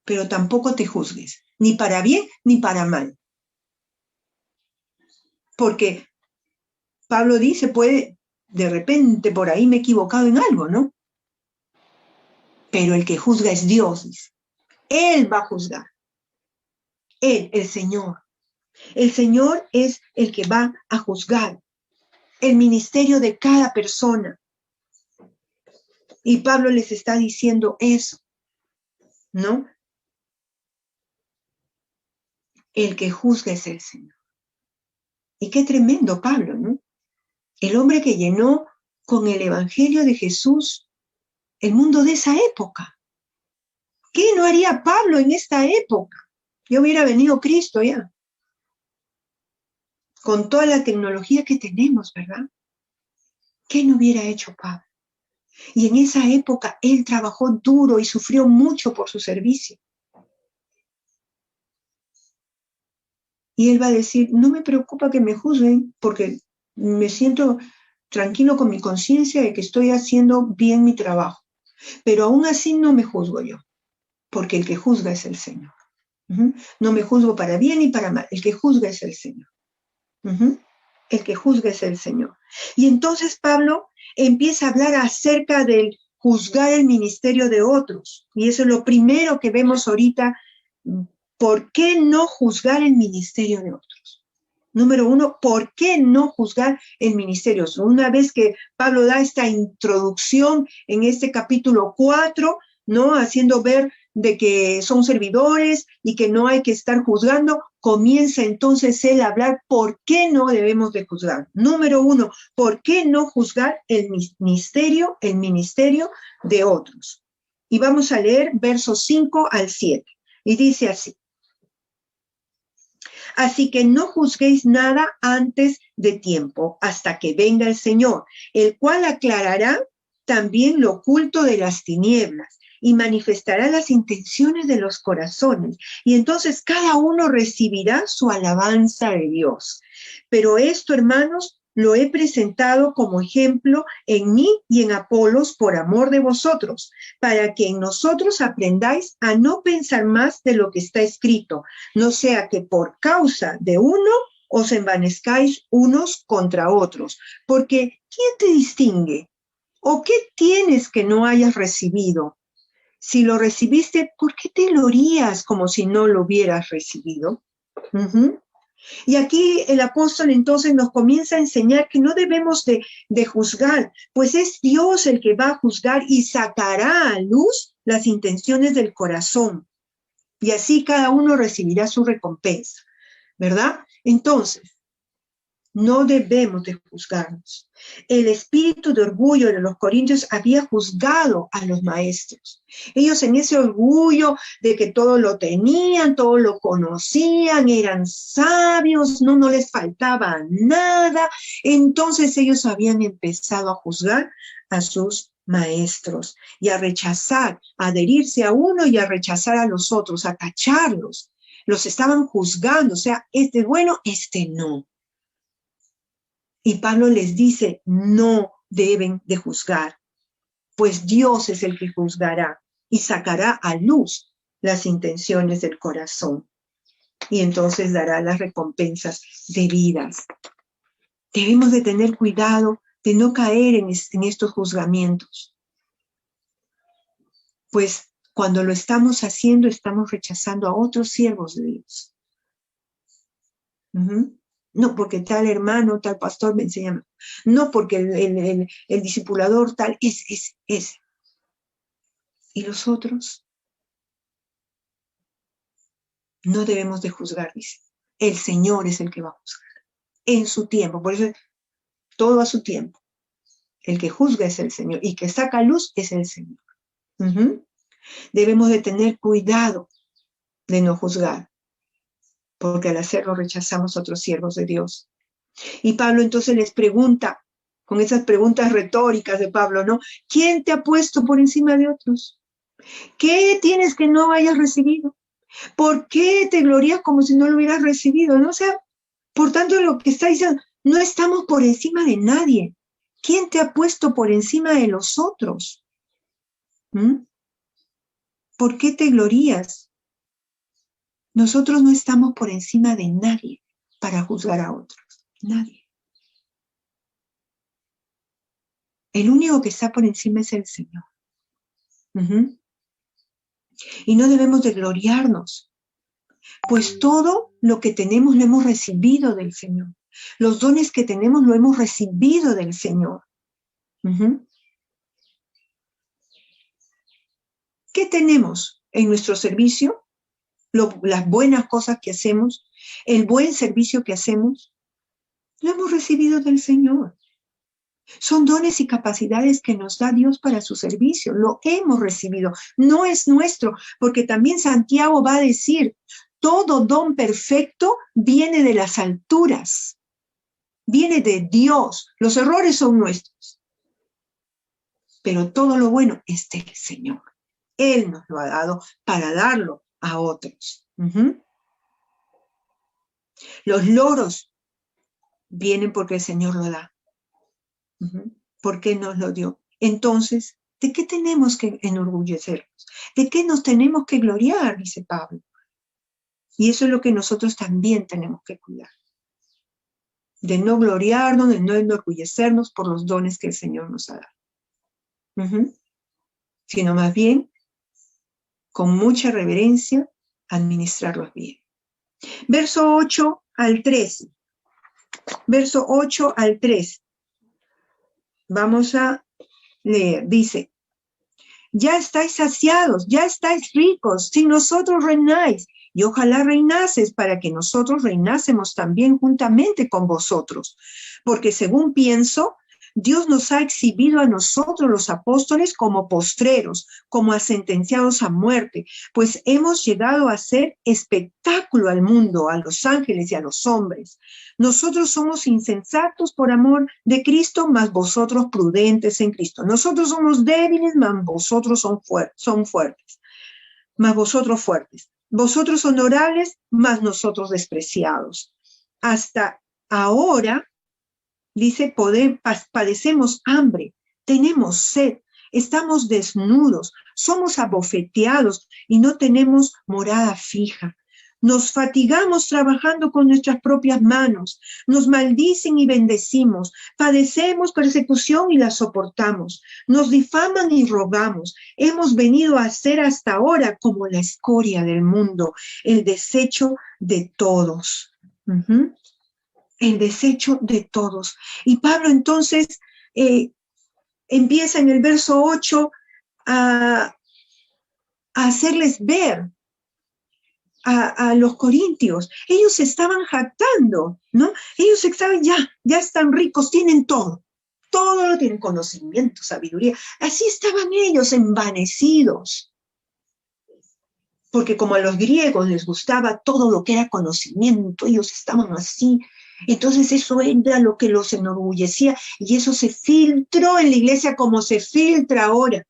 pero tampoco te juzgues, ni para bien ni para mal. Porque Pablo dice, de repente por ahí me he equivocado en algo, ¿no? pero el que juzga es Dios, dice. Él va a juzgar. Él, el Señor. El Señor es el que va a juzgar el ministerio de cada persona. Y Pablo les está diciendo eso, ¿no? El que juzga es el Señor. Y qué tremendo Pablo, ¿no? El hombre que llenó con el evangelio de Jesús el mundo de esa época. ¿Qué no haría Pablo en esta época? Ya hubiera venido Cristo ya. Con toda la tecnología que tenemos, ¿verdad? ¿Qué no hubiera hecho Pablo? Y en esa época él trabajó duro y sufrió mucho por su servicio. Y él va a decir, no me preocupa que me juzguen porque me siento tranquilo con mi conciencia de que estoy haciendo bien mi trabajo. Pero aún así no me juzgo yo, porque el que juzga es el Señor. No me juzgo para bien ni para mal, el que juzga es el Señor. El que juzga es el Señor. Y entonces Pablo empieza a hablar acerca del juzgar el ministerio de otros. Y eso es lo primero que vemos ahorita. ¿Por qué no juzgar el ministerio de otros? Número uno, ¿por qué no juzgar el ministerio? Una vez que Pablo da esta introducción en este capítulo 4, ¿no? Haciendo ver de que son servidores y que no hay que estar juzgando, comienza entonces él a hablar por qué no debemos de juzgar. Número uno, ¿por qué no juzgar el ministerio de otros? Y vamos a leer versos 5 al 7. Y dice así. Así que no juzguéis nada antes de tiempo, hasta que venga el Señor, el cual aclarará también lo oculto de las tinieblas y manifestará las intenciones de los corazones. Y entonces cada uno recibirá su alabanza de Dios. Pero esto, hermanos, lo he presentado como ejemplo en mí y en Apolos por amor de vosotros, para que en nosotros aprendáis a no pensar más de lo que está escrito, no sea que por causa de uno os envanezcáis unos contra otros. Porque ¿quién te distingue? ¿O qué tienes que no hayas recibido? Si lo recibiste, ¿por qué te glorías como si no lo hubieras recibido? Y aquí el apóstol entonces nos comienza a enseñar que no debemos de juzgar, pues es Dios el que va a juzgar y sacará a luz las intenciones del corazón. Y así cada uno recibirá su recompensa, ¿verdad? Entonces, no debemos de juzgarnos. El espíritu de orgullo de los corintios había juzgado a los maestros. Ellos en ese orgullo de que todo lo tenían, todo lo conocían, eran sabios, no les faltaba nada. Entonces ellos habían empezado a juzgar a sus maestros y a rechazar, a adherirse a uno y a rechazar a los otros, a tacharlos. Los estaban juzgando, o sea, este es bueno, este no. Y Pablo les dice, no deben de juzgar, pues Dios es el que juzgará y sacará a luz las intenciones del corazón. Y entonces dará las recompensas debidas. Debemos de tener cuidado de no caer en estos juzgamientos. Pues cuando lo estamos haciendo, estamos rechazando a otros siervos de Dios. No porque tal hermano, tal pastor me enseña. No porque el discipulador tal es. ¿Y los otros? No debemos de juzgar, dice. El Señor es el que va a juzgar. En su tiempo. Por eso todo a su tiempo. El que juzga es el Señor. Y que saca luz es el Señor. Debemos de tener cuidado de no juzgar. Porque al hacerlo rechazamos a otros siervos de Dios. Y Pablo entonces les pregunta, con esas preguntas retóricas de Pablo, ¿no? ¿Quién te ha puesto por encima de otros? ¿Qué tienes que no hayas recibido? ¿Por qué te glorías como si no lo hubieras recibido? ¿No? O sea, por tanto, lo que está diciendo, no estamos por encima de nadie. ¿Quién te ha puesto por encima de los otros? ¿Por qué te glorías? Nosotros no estamos por encima de nadie para juzgar a otros. Nadie. El único que está por encima es el Señor. Ujú. Y no debemos de gloriarnos, pues todo lo que tenemos lo hemos recibido del Señor. Los dones que tenemos lo hemos recibido del Señor. Ujú. ¿Qué tenemos en nuestro servicio? Las buenas cosas que hacemos, el buen servicio que hacemos, lo hemos recibido del Señor. Son dones y capacidades que nos da Dios para su servicio. Lo hemos recibido. No es nuestro, porque también Santiago va a decir, todo don perfecto viene de las alturas. Viene de Dios. Los errores son nuestros. Pero todo lo bueno es del Señor. Él nos lo ha dado para darlo a otros. Los logros vienen porque el Señor lo da. Porque nos lo dio. Entonces, ¿de qué tenemos que enorgullecernos? ¿De qué nos tenemos que gloriar? Dice Pablo. Y eso es lo que nosotros también tenemos que cuidar. De no gloriarnos, de no enorgullecernos por los dones que el Señor nos ha dado. Sino más bien, con mucha reverencia, administrarlos bien. Verso 8 al 13. Verso 8 al 13. Vamos a leer. Dice, ya estáis saciados, ya estáis ricos, si nosotros reináis, y ojalá reinases para que nosotros reinásemos también juntamente con vosotros. Porque según pienso, Dios nos ha exhibido a nosotros los apóstoles como postreros, como a sentenciados a muerte, pues hemos llegado a ser espectáculo al mundo, a los ángeles y a los hombres. Nosotros somos insensatos por amor de Cristo, mas vosotros prudentes en Cristo. Nosotros somos débiles, mas vosotros son fuertes. Mas vosotros fuertes. Vosotros honorables, mas nosotros despreciados. Hasta ahora, dice, padecemos hambre, tenemos sed, estamos desnudos, somos abofeteados y no tenemos morada fija. Nos fatigamos trabajando con nuestras propias manos, nos maldicen y bendecimos, padecemos persecución y la soportamos, nos difaman y rogamos. Hemos venido a ser hasta ahora como la escoria del mundo, el desecho de todos. El desecho de todos. Y Pablo entonces empieza en el verso 8 a hacerles ver a los corintios. Ellos se estaban jactando, ¿no? Ellos estaban ya están ricos, tienen todo lo tienen, conocimiento, sabiduría. Así estaban ellos envanecidos. Porque como a los griegos les gustaba todo lo que era conocimiento, ellos estaban así. Entonces eso era lo que los enorgullecía y eso se filtró en la iglesia como se filtra ahora.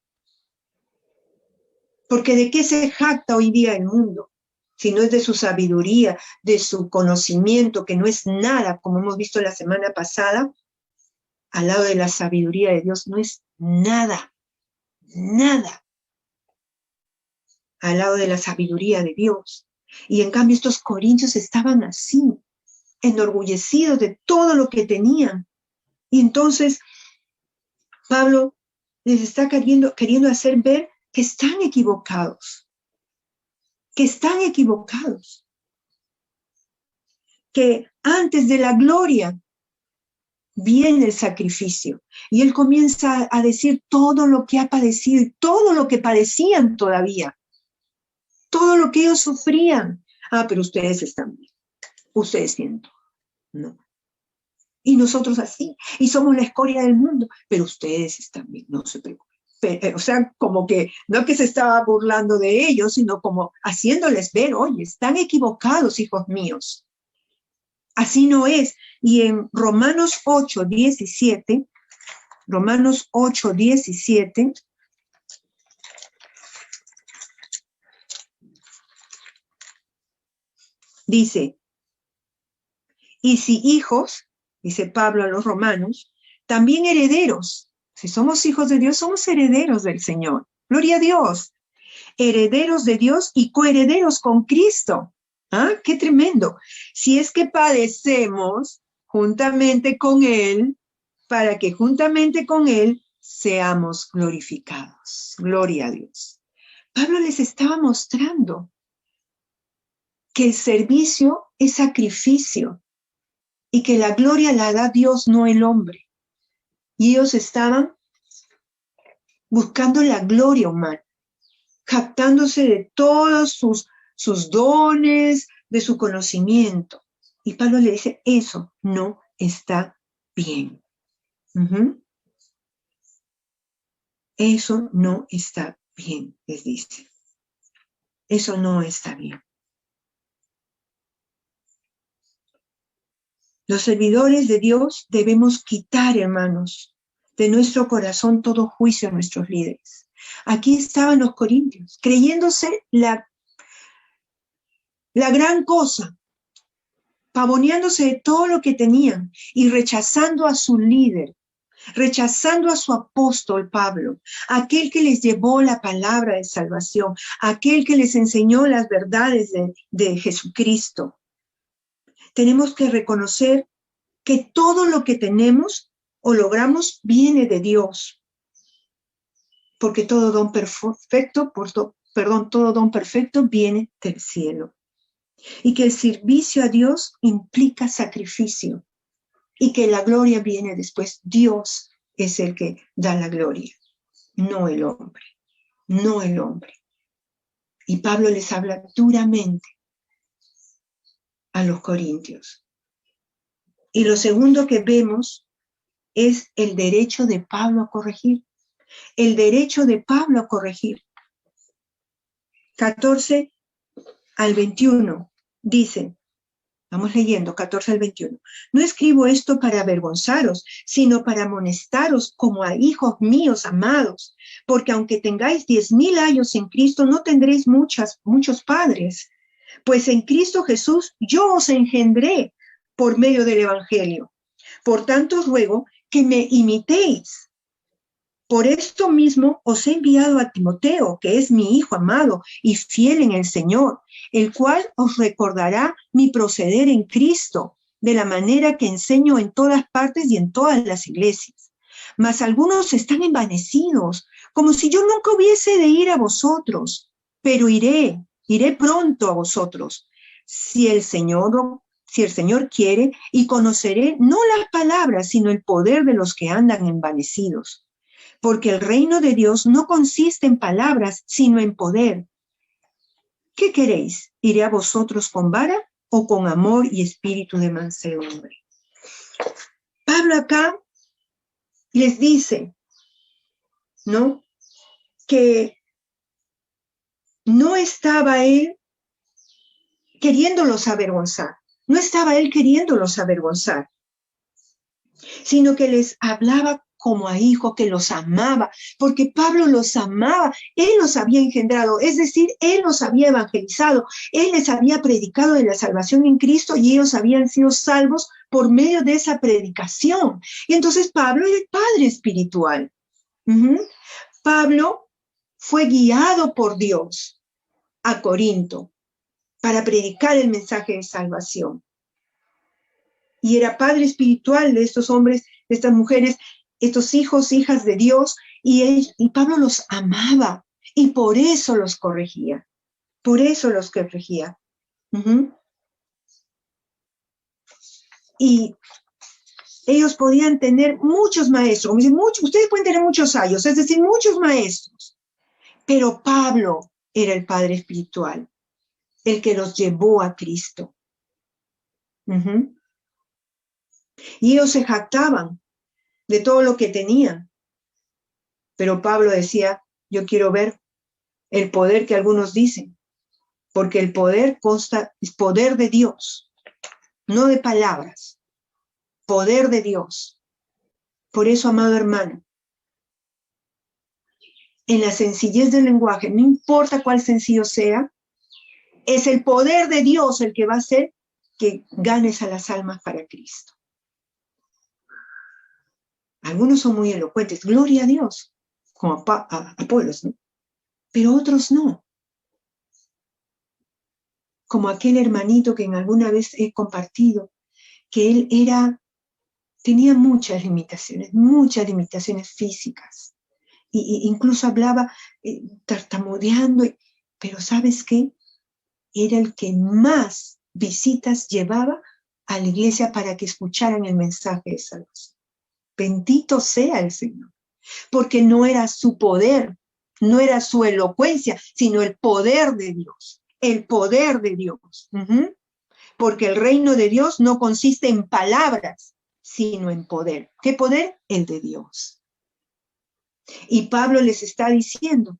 Porque ¿de qué se jacta hoy día el mundo? Si no es de su sabiduría, de su conocimiento, que no es nada, como hemos visto la semana pasada, al lado de la sabiduría de Dios, no es nada, nada, al lado de la sabiduría de Dios. Y en cambio estos corintios estaban así, enorgullecidos de todo lo que tenían. Y entonces Pablo les está queriendo hacer ver que están equivocados, que antes de la gloria viene el sacrificio. Y él comienza a decir todo lo que ha padecido y todo lo que padecían todavía, todo lo que ellos sufrían. Pero ustedes están bien, ustedes tienen todo. No. Y nosotros así, y somos la escoria del mundo, pero ustedes están bien, no se preocupen. O sea, como que, no que se estaba burlando de ellos, sino como haciéndoles ver, oye, están equivocados, hijos míos. Así no es. Y en Romanos 8:17, dice, y si hijos, dice Pablo a los romanos, también herederos. Si somos hijos de Dios, somos herederos del Señor. Gloria a Dios. Herederos de Dios y coherederos con Cristo. ¡Qué tremendo! Si es que padecemos juntamente con Él, para que juntamente con Él seamos glorificados. Gloria a Dios. Pablo les estaba mostrando que el servicio es sacrificio y que la gloria la da Dios, no el hombre. Y ellos estaban buscando la gloria humana, jactándose de todos sus dones, de su conocimiento. Y Pablo le dice, eso no está bien. Eso no está bien, les dice. Eso no está bien. Los servidores de Dios debemos quitar, hermanos, de nuestro corazón todo juicio a nuestros líderes. Aquí estaban los corintios, creyéndose la gran cosa, pavoneándose de todo lo que tenían y rechazando a su líder, rechazando a su apóstol Pablo, aquel que les llevó la palabra de salvación, aquel que les enseñó las verdades de Jesucristo. Tenemos que reconocer que todo lo que tenemos o logramos viene de Dios, porque todo don perfecto, todo don perfecto viene del cielo, y que el servicio a Dios implica sacrificio, y que la gloria viene después. Dios es el que da la gloria, no el hombre, no el hombre. Y Pablo les habla duramente a los corintios. Y lo segundo que vemos es el derecho de Pablo a corregir. El derecho de Pablo a corregir. 14 al 21 dice, vamos leyendo, 14 al 21. No escribo esto para avergonzaros, sino para amonestaros como a hijos míos amados, porque aunque tengáis 10,000 años en Cristo, no tendréis muchos padres, pues en Cristo Jesús yo os engendré por medio del Evangelio. Por tanto, os ruego que me imitéis. Por esto mismo os he enviado a Timoteo, que es mi hijo amado y fiel en el Señor, el cual os recordará mi proceder en Cristo, de la manera que enseño en todas partes y en todas las iglesias. Mas algunos están envanecidos, como si yo nunca hubiese de ir a vosotros, pero iré pronto a vosotros, si el Señor quiere, y conoceré no las palabras, sino el poder de los que andan envanecidos. Porque el reino de Dios no consiste en palabras, sino en poder. ¿Qué queréis? ¿Iré a vosotros con vara o con amor y espíritu de mansedumbre? Pablo acá les dice, ¿no? Que no estaba él queriéndolos avergonzar, sino que les hablaba como a hijo, que los amaba, porque Pablo los amaba, él los había engendrado, es decir, él los había evangelizado, él les había predicado de la salvación en Cristo y ellos habían sido salvos por medio de esa predicación. Y entonces Pablo era el padre espiritual. Pablo fue guiado por Dios a Corinto para predicar el mensaje de salvación. Y era padre espiritual de estos hombres, de estas mujeres, estos hijos, hijas de Dios, y Pablo los amaba, y por eso los corregía. Y ellos podían tener muchos maestros, como dicen, ustedes pueden tener muchos años, es decir, muchos maestros, pero Pablo era el padre espiritual, el que los llevó a Cristo. Y ellos se jactaban de todo lo que tenían. Pero Pablo decía, yo quiero ver el poder que algunos dicen, porque el poder es poder de Dios, no de palabras, poder de Dios. Por eso, amado hermano, en la sencillez del lenguaje, no importa cuál sencillo sea, es el poder de Dios el que va a hacer que ganes a las almas para Cristo. Algunos son muy elocuentes, gloria a Dios, como Apolos, ¿no? Pero otros no. Como aquel hermanito que en alguna vez he compartido, que él tenía muchas limitaciones físicas. Y incluso hablaba tartamudeando, pero ¿sabes qué? Era el que más visitas llevaba a la iglesia para que escucharan el mensaje de salvación. Bendito sea el Señor, porque no era su poder, no era su elocuencia, sino el poder de Dios, el poder de Dios. Porque el reino de Dios no consiste en palabras, sino en poder. ¿Qué poder? El de Dios. Y Pablo les está diciendo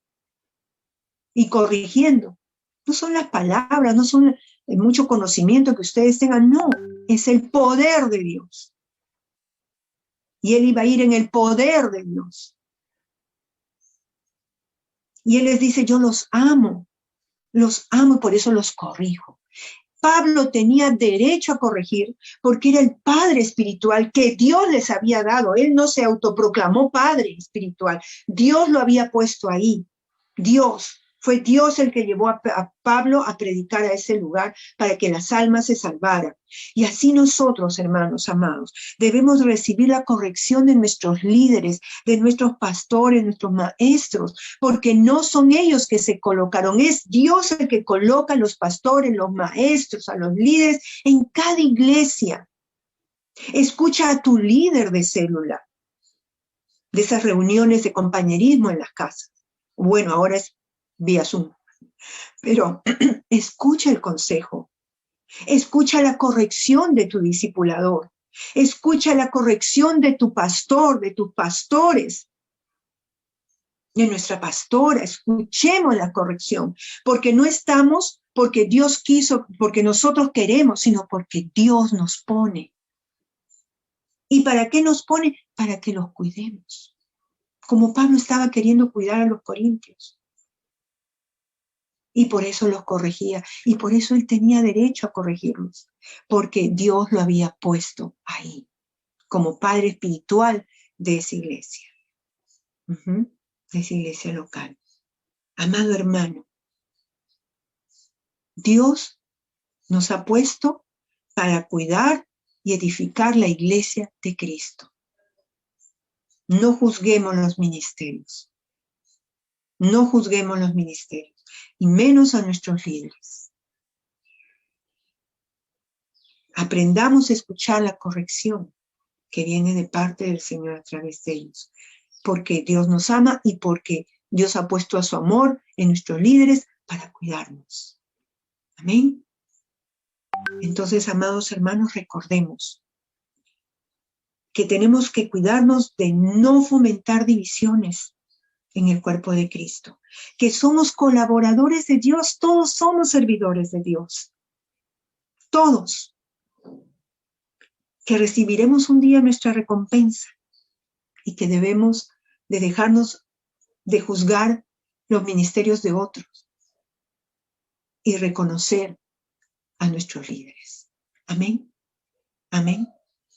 y corrigiendo. No son las palabras, no son mucho conocimiento que ustedes tengan, no, es el poder de Dios. Y él iba a ir en el poder de Dios. Y él les dice, yo los amo y por eso los corrijo. Pablo tenía derecho a corregir porque era el padre espiritual que Dios les había dado. Él no se autoproclamó padre espiritual. Dios lo había puesto ahí. Fue Dios el que llevó a Pablo a predicar a ese lugar para que las almas se salvaran. Y así nosotros, hermanos amados, debemos recibir la corrección de nuestros líderes, de nuestros pastores, nuestros maestros, porque no son ellos que se colocaron, es Dios el que coloca a los pastores, los maestros, a los líderes en cada iglesia. Escucha a tu líder de célula, de esas reuniones de compañerismo en las casas. Bueno, ahora es vía Zoom, pero escucha el consejo, escucha la corrección de tu discipulador, escucha la corrección de tu pastor, de tus pastores, de nuestra pastora. Escuchemos la corrección, porque no estamos porque Dios quiso, porque nosotros queremos, sino porque Dios nos pone. ¿Y para qué nos pone? Para que los cuidemos, como Pablo estaba queriendo cuidar a los corintios. Y por eso los corregía, y por eso él tenía derecho a corregirlos, porque Dios lo había puesto ahí, como padre espiritual de esa iglesia, de esa iglesia local. Amado hermano, Dios nos ha puesto para cuidar y edificar la iglesia de Cristo. No juzguemos los ministerios. No juzguemos los ministerios, y menos a nuestros líderes. Aprendamos a escuchar la corrección que viene de parte del Señor a través de ellos, porque Dios nos ama y porque Dios ha puesto a su amor en nuestros líderes para cuidarnos. Amén. Entonces, amados hermanos, recordemos que tenemos que cuidarnos de no fomentar divisiones en el cuerpo de Cristo, que somos colaboradores de Dios, todos somos servidores de Dios, todos, que recibiremos un día nuestra recompensa y que debemos de dejarnos de juzgar los ministerios de otros y reconocer a nuestros líderes. Amén. Amén.